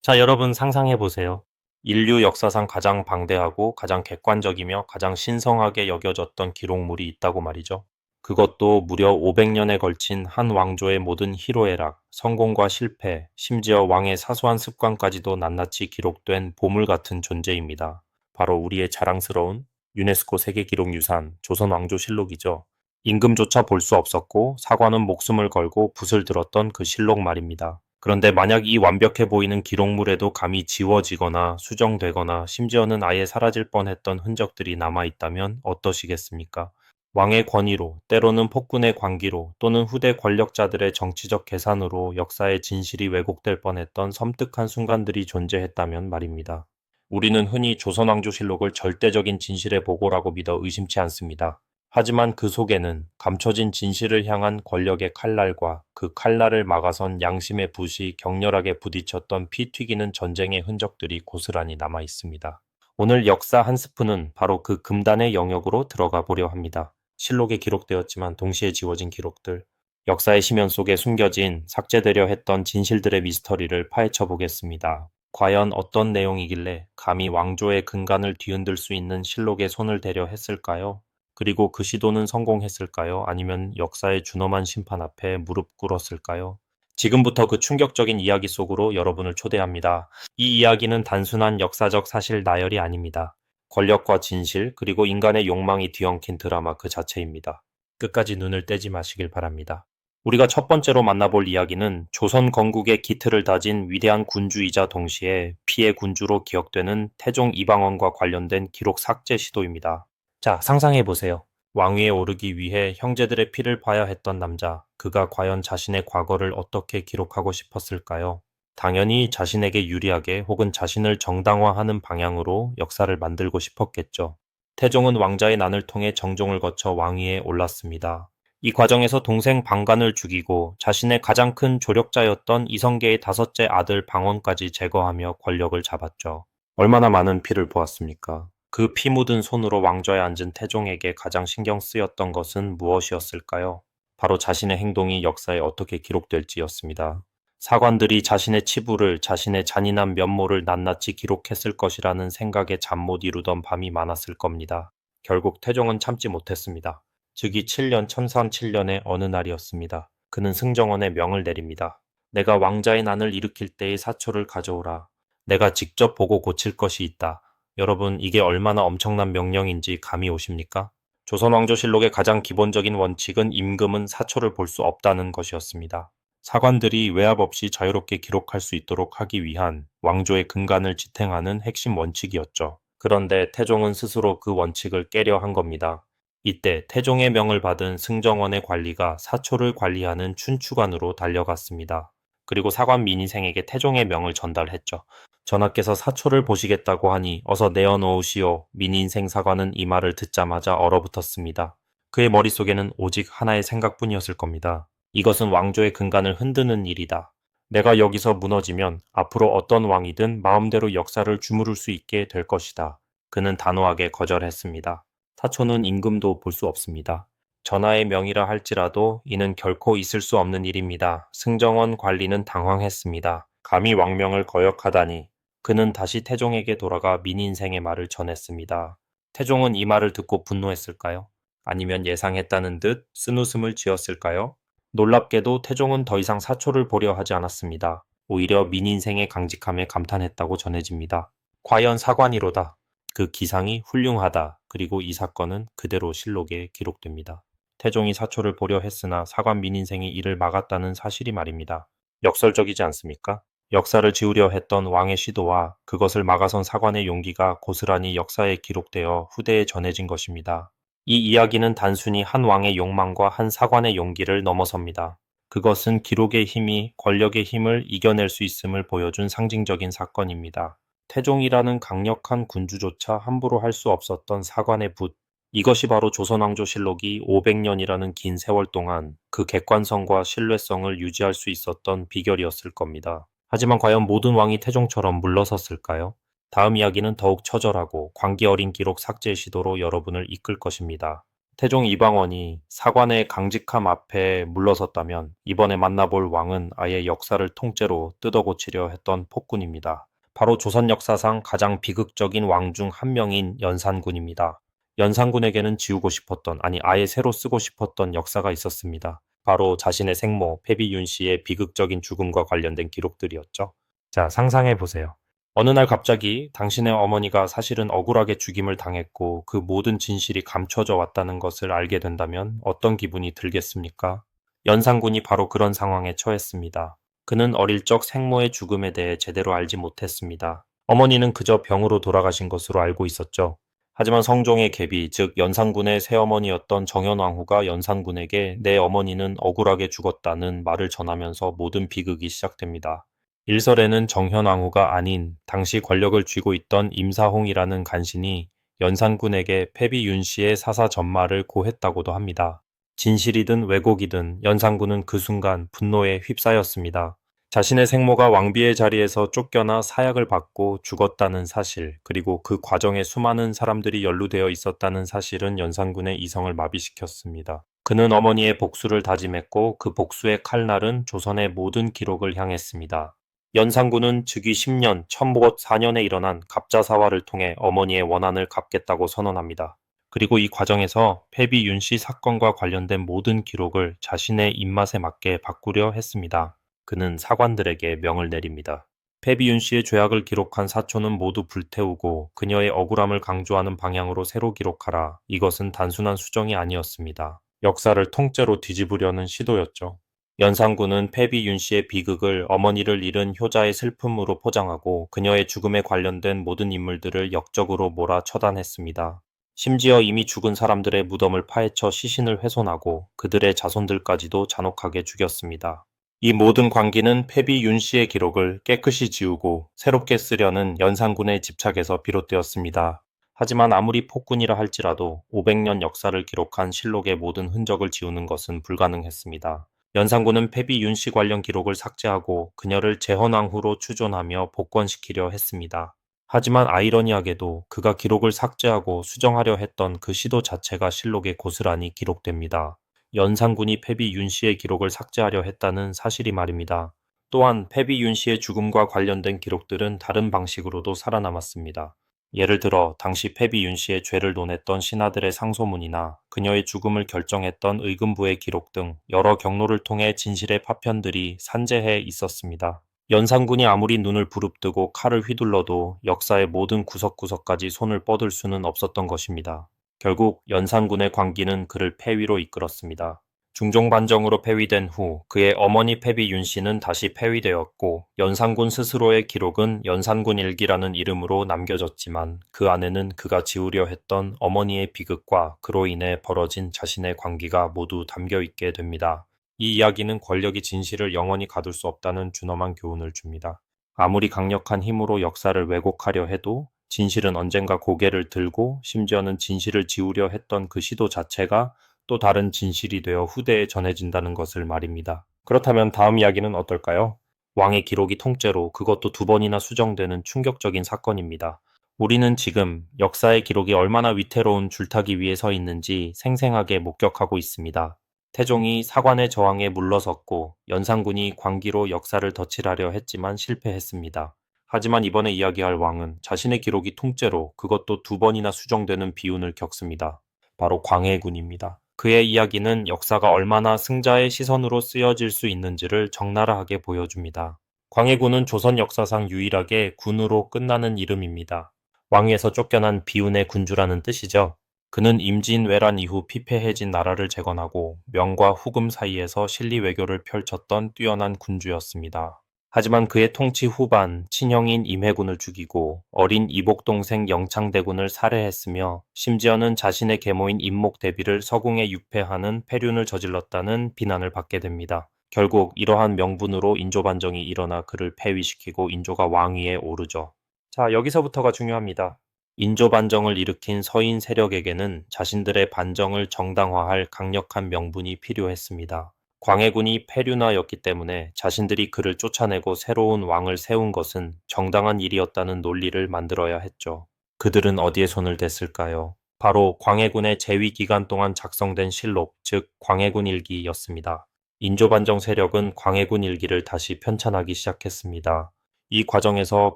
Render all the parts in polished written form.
자, 여러분 상상해 보세요. 인류 역사상 가장 방대하고 가장 객관적이며 가장 신성하게 여겨졌던 기록물이 있다고 말이죠. 그것도 무려 500년에 걸친 한 왕조의 모든 희로애락, 성공과 실패, 심지어 왕의 사소한 습관까지도 낱낱이 기록된 보물 같은 존재입니다. 바로 우리의 자랑스러운 유네스코 세계기록유산 조선왕조실록이죠. 임금조차 볼 수 없었고 사관은 목숨을 걸고 붓을 들었던 그 실록 말입니다. 그런데 만약 이 완벽해 보이는 기록물에도 감히 지워지거나 수정되거나 심지어는 아예 사라질 뻔했던 흔적들이 남아있다면 어떠시겠습니까? 왕의 권위로, 때로는 폭군의 관기로 또는 후대 권력자들의 정치적 계산으로 역사의 진실이 왜곡될 뻔했던 섬뜩한 순간들이 존재했다면 말입니다. 우리는 흔히 조선왕조실록을 절대적인 진실의 보고라고 믿어 의심치 않습니다. 하지만 그 속에는 감춰진 진실을 향한 권력의 칼날과 그 칼날을 막아선 양심의 붓이 격렬하게 부딪혔던 피 튀기는 전쟁의 흔적들이 고스란히 남아 있습니다. 오늘 역사 한 스푼은 바로 그 금단의 영역으로 들어가 보려 합니다. 실록에 기록되었지만 동시에 지워진 기록들, 역사의 심연 속에 숨겨진 삭제되려 했던 진실들의 미스터리를 파헤쳐 보겠습니다. 과연 어떤 내용이길래 감히 왕조의 근간을 뒤흔들 수 있는 실록에 손을 대려 했을까요? 그리고 그 시도는 성공했을까요? 아니면 역사의 준엄한 심판 앞에 무릎 꿇었을까요? 지금부터 그 충격적인 이야기 속으로 여러분을 초대합니다. 이 이야기는 단순한 역사적 사실 나열이 아닙니다. 권력과 진실, 그리고 인간의 욕망이 뒤엉킨 드라마 그 자체입니다. 끝까지 눈을 떼지 마시길 바랍니다. 우리가 첫 번째로 만나볼 이야기는 조선 건국의 기틀을 다진 위대한 군주이자 동시에 피해 군주로 기억되는 태종 이방원과 관련된 기록 삭제 시도입니다. 자, 상상해 보세요. 왕위에 오르기 위해 형제들의 피를 봐야 했던 남자, 그가 과연 자신의 과거를 어떻게 기록하고 싶었을까요? 당연히 자신에게 유리하게 혹은 자신을 정당화하는 방향으로 역사를 만들고 싶었겠죠. 태종은 왕자의 난을 통해 정종을 거쳐 왕위에 올랐습니다. 이 과정에서 동생 방간을 죽이고 자신의 가장 큰 조력자였던 이성계의 다섯째 아들 방원까지 제거하며 권력을 잡았죠. 얼마나 많은 피를 보았습니까? 그 피 묻은 손으로 왕좌에 앉은 태종에게 가장 신경 쓰였던 것은 무엇이었을까요? 바로 자신의 행동이 역사에 어떻게 기록될지였습니다. 사관들이 자신의 치부를, 자신의 잔인한 면모를 낱낱이 기록했을 것이라는 생각에 잠 못 이루던 밤이 많았을 겁니다. 결국 태종은 참지 못했습니다. 즉위 7년 천삼 7년의 어느 날이었습니다. 그는 승정원에 명을 내립니다. 내가 왕자의 난을 일으킬 때의 사초를 가져오라. 내가 직접 보고 고칠 것이 있다. 여러분, 이게 얼마나 엄청난 명령인지 감이 오십니까? 조선왕조실록의 가장 기본적인 원칙은 임금은 사초를 볼 수 없다는 것이었습니다. 사관들이 외압 없이 자유롭게 기록할 수 있도록 하기 위한 왕조의 근간을 지탱하는 핵심 원칙이었죠. 그런데 태종은 스스로 그 원칙을 깨려 한 겁니다. 이때 태종의 명을 받은 승정원의 관리가 사초를 관리하는 춘추관으로 달려갔습니다. 그리고 사관 민희생에게 태종의 명을 전달했죠. 전하께서 사초를 보시겠다고 하니 어서 내어놓으시오. 민인생 사관은 이 말을 듣자마자 얼어붙었습니다. 그의 머릿속에는 오직 하나의 생각뿐이었을 겁니다. 이것은 왕조의 근간을 흔드는 일이다. 내가 여기서 무너지면 앞으로 어떤 왕이든 마음대로 역사를 주무를 수 있게 될 것이다. 그는 단호하게 거절했습니다. 사초는 임금도 볼 수 없습니다. 전하의 명이라 할지라도 이는 결코 있을 수 없는 일입니다. 승정원 관리는 당황했습니다. 감히 왕명을 거역하다니. 그는 다시 태종에게 돌아가 민인생의 말을 전했습니다. 태종은 이 말을 듣고 분노했을까요? 아니면 예상했다는 듯 쓴웃음을 지었을까요? 놀랍게도 태종은 더 이상 사초를 보려 하지 않았습니다. 오히려 민인생의 강직함에 감탄했다고 전해집니다. 과연 사관이로다. 그 기상이 훌륭하다. 그리고 이 사건은 그대로 실록에 기록됩니다. 태종이 사초를 보려 했으나 사관 민인생이 이를 막았다는 사실이 말입니다. 역설적이지 않습니까? 역사를 지우려 했던 왕의 시도와 그것을 막아선 사관의 용기가 고스란히 역사에 기록되어 후대에 전해진 것입니다. 이 이야기는 단순히 한 왕의 욕망과 한 사관의 용기를 넘어섭니다. 그것은 기록의 힘이 권력의 힘을 이겨낼 수 있음을 보여준 상징적인 사건입니다. 태종이라는 강력한 군주조차 함부로 할 수 없었던 사관의 붓. 이것이 바로 조선왕조실록이 500년이라는 긴 세월 동안 그 객관성과 신뢰성을 유지할 수 있었던 비결이었을 겁니다. 하지만 과연 모든 왕이 태종처럼 물러섰을까요? 다음 이야기는 더욱 처절하고 광기 어린 기록 삭제 시도로 여러분을 이끌 것입니다. 태종 이방원이 사관의 강직함 앞에 물러섰다면 이번에 만나볼 왕은 아예 역사를 통째로 뜯어고치려 했던 폭군입니다. 바로 조선 역사상 가장 비극적인 왕 중 한 명인 연산군입니다. 연산군에게는 지우고 싶었던, 아니 아예 새로 쓰고 싶었던 역사가 있었습니다. 바로 자신의 생모 패비윤 씨의 비극적인 죽음과 관련된 기록들이었죠. 자, 상상해 보세요. 어느 날 갑자기 당신의 어머니가 사실은 억울하게 죽임을 당했고 그 모든 진실이 감춰져 왔다는 것을 알게 된다면 어떤 기분이 들겠습니까? 연산군이 바로 그런 상황에 처했습니다. 그는 어릴 적 생모의 죽음에 대해 제대로 알지 못했습니다. 어머니는 그저 병으로 돌아가신 것으로 알고 있었죠. 하지만 성종의 계비, 즉 연산군의 새어머니였던 정현왕후가 연산군에게 내 어머니는 억울하게 죽었다는 말을 전하면서 모든 비극이 시작됩니다. 일설에는 정현왕후가 아닌 당시 권력을 쥐고 있던 임사홍이라는 간신이 연산군에게 패비 윤씨의 사사 전말을 고했다고도 합니다. 진실이든 왜곡이든 연산군은 그 순간 분노에 휩싸였습니다. 자신의 생모가 왕비의 자리에서 쫓겨나 사약을 받고 죽었다는 사실, 그리고 그 과정에 수많은 사람들이 연루되어 있었다는 사실은 연산군의 이성을 마비시켰습니다. 그는 어머니의 복수를 다짐했고 그 복수의 칼날은 조선의 모든 기록을 향했습니다. 연산군은 즉위 10년 1004년에 일어난 갑자사화를 통해 어머니의 원한을 갚겠다고 선언합니다. 그리고 이 과정에서 패비 윤씨 사건과 관련된 모든 기록을 자신의 입맛에 맞게 바꾸려 했습니다. 그는 사관들에게 명을 내립니다. 패비 윤씨의 죄악을 기록한 사초는 모두 불태우고 그녀의 억울함을 강조하는 방향으로 새로 기록하라. 이것은 단순한 수정이 아니었습니다. 역사를 통째로 뒤집으려는 시도였죠. 연산군은 패비 윤씨의 비극을 어머니를 잃은 효자의 슬픔으로 포장하고 그녀의 죽음에 관련된 모든 인물들을 역적으로 몰아 처단했습니다. 심지어 이미 죽은 사람들의 무덤을 파헤쳐 시신을 훼손하고 그들의 자손들까지도 잔혹하게 죽였습니다. 이 모든 광기는 패비 윤씨의 기록을 깨끗이 지우고 새롭게 쓰려는 연산군의 집착에서 비롯되었습니다. 하지만 아무리 폭군이라 할지라도 500년 역사를 기록한 실록의 모든 흔적을 지우는 것은 불가능했습니다. 연산군은 패비 윤씨 관련 기록을 삭제하고 그녀를 재헌왕후로 추존하며 복권시키려 했습니다. 하지만 아이러니하게도 그가 기록을 삭제하고 수정하려 했던 그 시도 자체가 실록에 고스란히 기록됩니다. 연산군이 패비 윤씨의 기록을 삭제하려 했다는 사실이 말입니다. 또한 패비 윤씨의 죽음과 관련된 기록들은 다른 방식으로도 살아남았습니다. 예를 들어 당시 패비 윤씨의 죄를 논했던 신하들의 상소문이나 그녀의 죽음을 결정했던 의금부의 기록 등 여러 경로를 통해 진실의 파편들이 산재해 있었습니다. 연산군이 아무리 눈을 부릅뜨고 칼을 휘둘러도 역사의 모든 구석구석까지 손을 뻗을 수는 없었던 것입니다. 결국 연산군의 광기는 그를 폐위로 이끌었습니다. 중종반정으로 폐위된 후 그의 어머니 패비 윤씨는 다시 폐위되었고 연산군 스스로의 기록은 연산군 일기라는 이름으로 남겨졌지만 그 안에는 그가 지우려 했던 어머니의 비극과 그로 인해 벌어진 자신의 광기가 모두 담겨 있게 됩니다. 이 이야기는 권력이 진실을 영원히 가둘 수 없다는 준엄한 교훈을 줍니다. 아무리 강력한 힘으로 역사를 왜곡하려 해도 진실은 언젠가 고개를 들고 심지어는 진실을 지우려 했던 그 시도 자체가 또 다른 진실이 되어 후대에 전해진다는 것을 말입니다. 그렇다면 다음 이야기는 어떨까요? 왕의 기록이 통째로 그것도 2번이나 수정되는 충격적인 사건입니다. 우리는 지금 역사의 기록이 얼마나 위태로운 줄타기 위에 서 있는지 생생하게 목격하고 있습니다. 태종이 사관의 저항에 물러섰고 연산군이 광기로 역사를 덧칠하려 했지만 실패했습니다. 하지만 이번에 이야기할 왕은 자신의 기록이 통째로 그것도 2번이나 수정되는 비운을 겪습니다. 바로 광해군입니다. 그의 이야기는 역사가 얼마나 승자의 시선으로 쓰여질 수 있는지를 적나라하게 보여줍니다. 광해군은 조선 역사상 유일하게 군으로 끝나는 이름입니다. 왕위에서 쫓겨난 비운의 군주라는 뜻이죠. 그는 임진왜란 이후 피폐해진 나라를 재건하고 명과 후금 사이에서 실리 외교를 펼쳤던 뛰어난 군주였습니다. 하지만 그의 통치 후반 친형인 임해군을 죽이고 어린 이복 동생 영창대군을 살해했으며 심지어는 자신의 계모인 임목대비를 서궁에 유폐하는 폐륜을 저질렀다는 비난을 받게 됩니다. 결국 이러한 명분으로 인조반정이 일어나 그를 폐위시키고 인조가 왕위에 오르죠. 자, 여기서부터가 중요합니다. 인조반정을 일으킨 서인 세력에게는 자신들의 반정을 정당화할 강력한 명분이 필요했습니다. 광해군이 폐륜하였기 때문에 자신들이 그를 쫓아내고 새로운 왕을 세운 것은 정당한 일이었다는 논리를 만들어야 했죠. 그들은 어디에 손을 댔을까요? 바로 광해군의 재위 기간 동안 작성된 실록, 즉 광해군 일기였습니다. 인조반정 세력은 광해군 일기를 다시 편찬하기 시작했습니다. 이 과정에서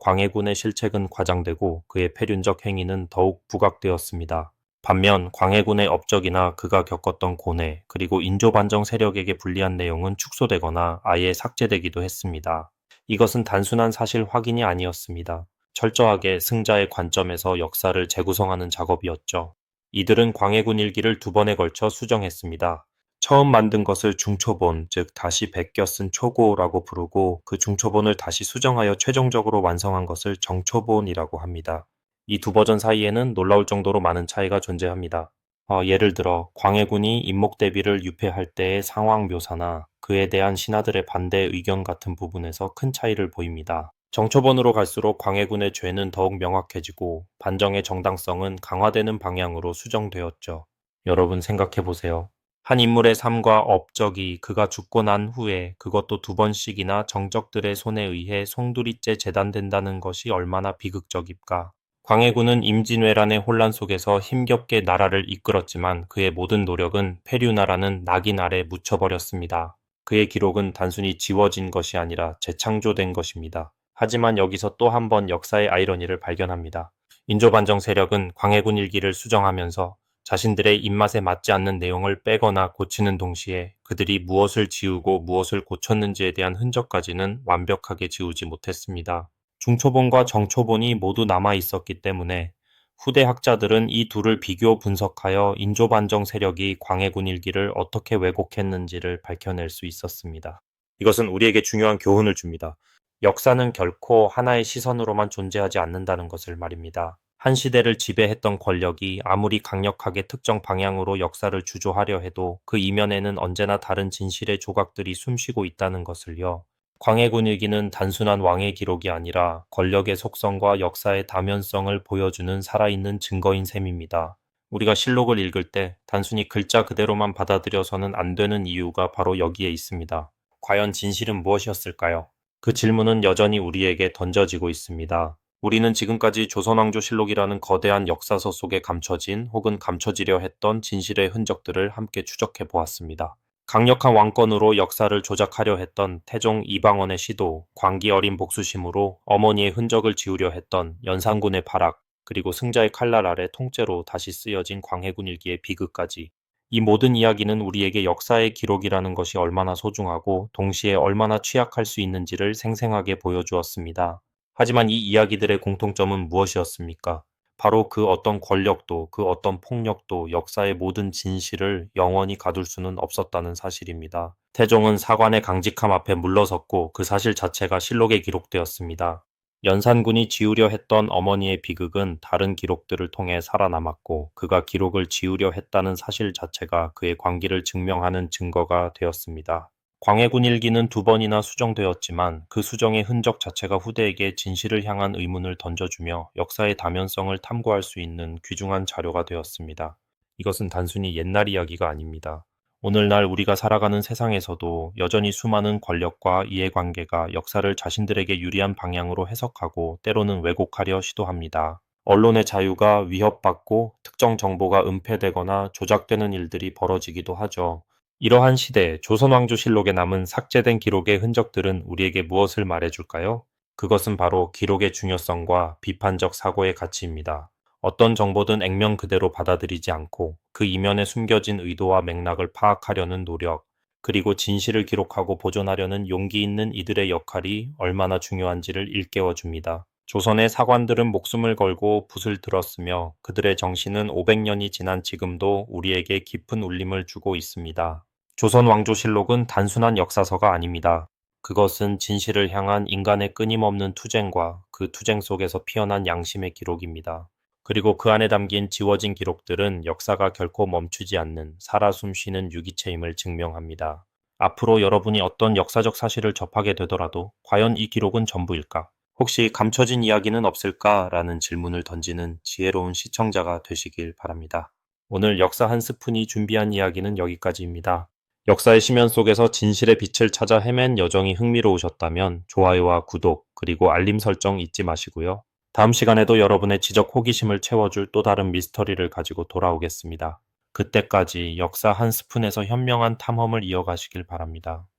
광해군의 실책은 과장되고 그의 패륜적 행위는 더욱 부각되었습니다. 반면 광해군의 업적이나 그가 겪었던 고뇌, 그리고 인조반정 세력에게 불리한 내용은 축소되거나 아예 삭제되기도 했습니다. 이것은 단순한 사실 확인이 아니었습니다. 철저하게 승자의 관점에서 역사를 재구성하는 작업이었죠. 이들은 광해군 일기를 두 번에 걸쳐 수정했습니다. 처음 만든 것을 중초본, 즉 다시 베껴 쓴 초고라고 부르고 그 중초본을 다시 수정하여 최종적으로 완성한 것을 정초본이라고 합니다. 이 두 버전 사이에는 놀라울 정도로 많은 차이가 존재합니다. 예를 들어 광해군이 임목대비를 유폐할 때의 상황 묘사나 그에 대한 신하들의 반대 의견 같은 부분에서 큰 차이를 보입니다. 정초본으로 갈수록 광해군의 죄는 더욱 명확해지고 반정의 정당성은 강화되는 방향으로 수정되었죠. 여러분 생각해 보세요. 한 인물의 삶과 업적이 그가 죽고 난 후에 그것도 두 번씩이나 정적들의 손에 의해 송두리째 재단된다는 것이 얼마나 비극적입까. 광해군은 임진왜란의 혼란 속에서 힘겹게 나라를 이끌었지만 그의 모든 노력은 패류나라는 낙인 아래 묻혀버렸습니다. 그의 기록은 단순히 지워진 것이 아니라 재창조된 것입니다. 하지만 여기서 또 한 번 역사의 아이러니를 발견합니다. 인조반정 세력은 광해군 일기를 수정하면서 자신들의 입맛에 맞지 않는 내용을 빼거나 고치는 동시에 그들이 무엇을 지우고 무엇을 고쳤는지에 대한 흔적까지는 완벽하게 지우지 못했습니다. 중초본과 정초본이 모두 남아 있었기 때문에 후대 학자들은 이 둘을 비교 분석하여 인조반정 세력이 광해군 일기를 어떻게 왜곡했는지를 밝혀낼 수 있었습니다. 이것은 우리에게 중요한 교훈을 줍니다. 역사는 결코 하나의 시선으로만 존재하지 않는다는 것을 말입니다. 한 시대를 지배했던 권력이 아무리 강력하게 특정 방향으로 역사를 주조하려 해도 그 이면에는 언제나 다른 진실의 조각들이 숨쉬고 있다는 것을요. 광해군 일기는 단순한 왕의 기록이 아니라 권력의 속성과 역사의 다면성을 보여주는 살아있는 증거인 셈입니다. 우리가 실록을 읽을 때 단순히 글자 그대로만 받아들여서는 안 되는 이유가 바로 여기에 있습니다. 과연 진실은 무엇이었을까요? 그 질문은 여전히 우리에게 던져지고 있습니다. 우리는 지금까지 조선왕조실록이라는 거대한 역사서 속에 감춰진 혹은 감춰지려 했던 진실의 흔적들을 함께 추적해 보았습니다. 강력한 왕권으로 역사를 조작하려 했던 태종 이방원의 시도, 광기 어린 복수심으로 어머니의 흔적을 지우려 했던 연산군의 발악, 그리고 승자의 칼날 아래 통째로 다시 쓰여진 광해군 일기의 비극까지 이 모든 이야기는 우리에게 역사의 기록이라는 것이 얼마나 소중하고 동시에 얼마나 취약할 수 있는지를 생생하게 보여주었습니다. 하지만 이 이야기들의 공통점은 무엇이었습니까? 바로 그 어떤 권력도 그 어떤 폭력도 역사의 모든 진실을 영원히 가둘 수는 없었다는 사실입니다. 태종은 사관의 강직함 앞에 물러섰고 그 사실 자체가 실록에 기록되었습니다. 연산군이 지우려 했던 어머니의 비극은 다른 기록들을 통해 살아남았고 그가 기록을 지우려 했다는 사실 자체가 그의 광기를 증명하는 증거가 되었습니다. 광해군 일기는 두 번이나 수정되었지만 그 수정의 흔적 자체가 후대에게 진실을 향한 의문을 던져주며 역사의 다면성을 탐구할 수 있는 귀중한 자료가 되었습니다. 이것은 단순히 옛날 이야기가 아닙니다. 오늘날 우리가 살아가는 세상에서도 여전히 수많은 권력과 이해관계가 역사를 자신들에게 유리한 방향으로 해석하고 때로는 왜곡하려 시도합니다. 언론의 자유가 위협받고 특정 정보가 은폐되거나 조작되는 일들이 벌어지기도 하죠. 이러한 시대, 조선왕조실록에 남은 삭제된 기록의 흔적들은 우리에게 무엇을 말해줄까요? 그것은 바로 기록의 중요성과 비판적 사고의 가치입니다. 어떤 정보든 액면 그대로 받아들이지 않고 그 이면에 숨겨진 의도와 맥락을 파악하려는 노력, 그리고 진실을 기록하고 보존하려는 용기 있는 이들의 역할이 얼마나 중요한지를 일깨워 줍니다. 조선의 사관들은 목숨을 걸고 붓을 들었으며 그들의 정신은 500년이 지난 지금도 우리에게 깊은 울림을 주고 있습니다. 조선 왕조실록은 단순한 역사서가 아닙니다. 그것은 진실을 향한 인간의 끊임없는 투쟁과 그 투쟁 속에서 피어난 양심의 기록입니다. 그리고 그 안에 담긴 지워진 기록들은 역사가 결코 멈추지 않는 살아 숨쉬는 유기체임을 증명합니다. 앞으로 여러분이 어떤 역사적 사실을 접하게 되더라도 과연 이 기록은 전부일까? 혹시 감춰진 이야기는 없을까? 라는 질문을 던지는 지혜로운 시청자가 되시길 바랍니다. 오늘 역사 한 스푼이 준비한 이야기는 여기까지입니다. 역사의 심연 속에서 진실의 빛을 찾아 헤맨 여정이 흥미로우셨다면 좋아요와 구독, 그리고 알림 설정 잊지 마시고요. 다음 시간에도 여러분의 지적 호기심을 채워줄 또 다른 미스터리를 가지고 돌아오겠습니다. 그때까지 역사 한 스푼에서 현명한 탐험을 이어가시길 바랍니다.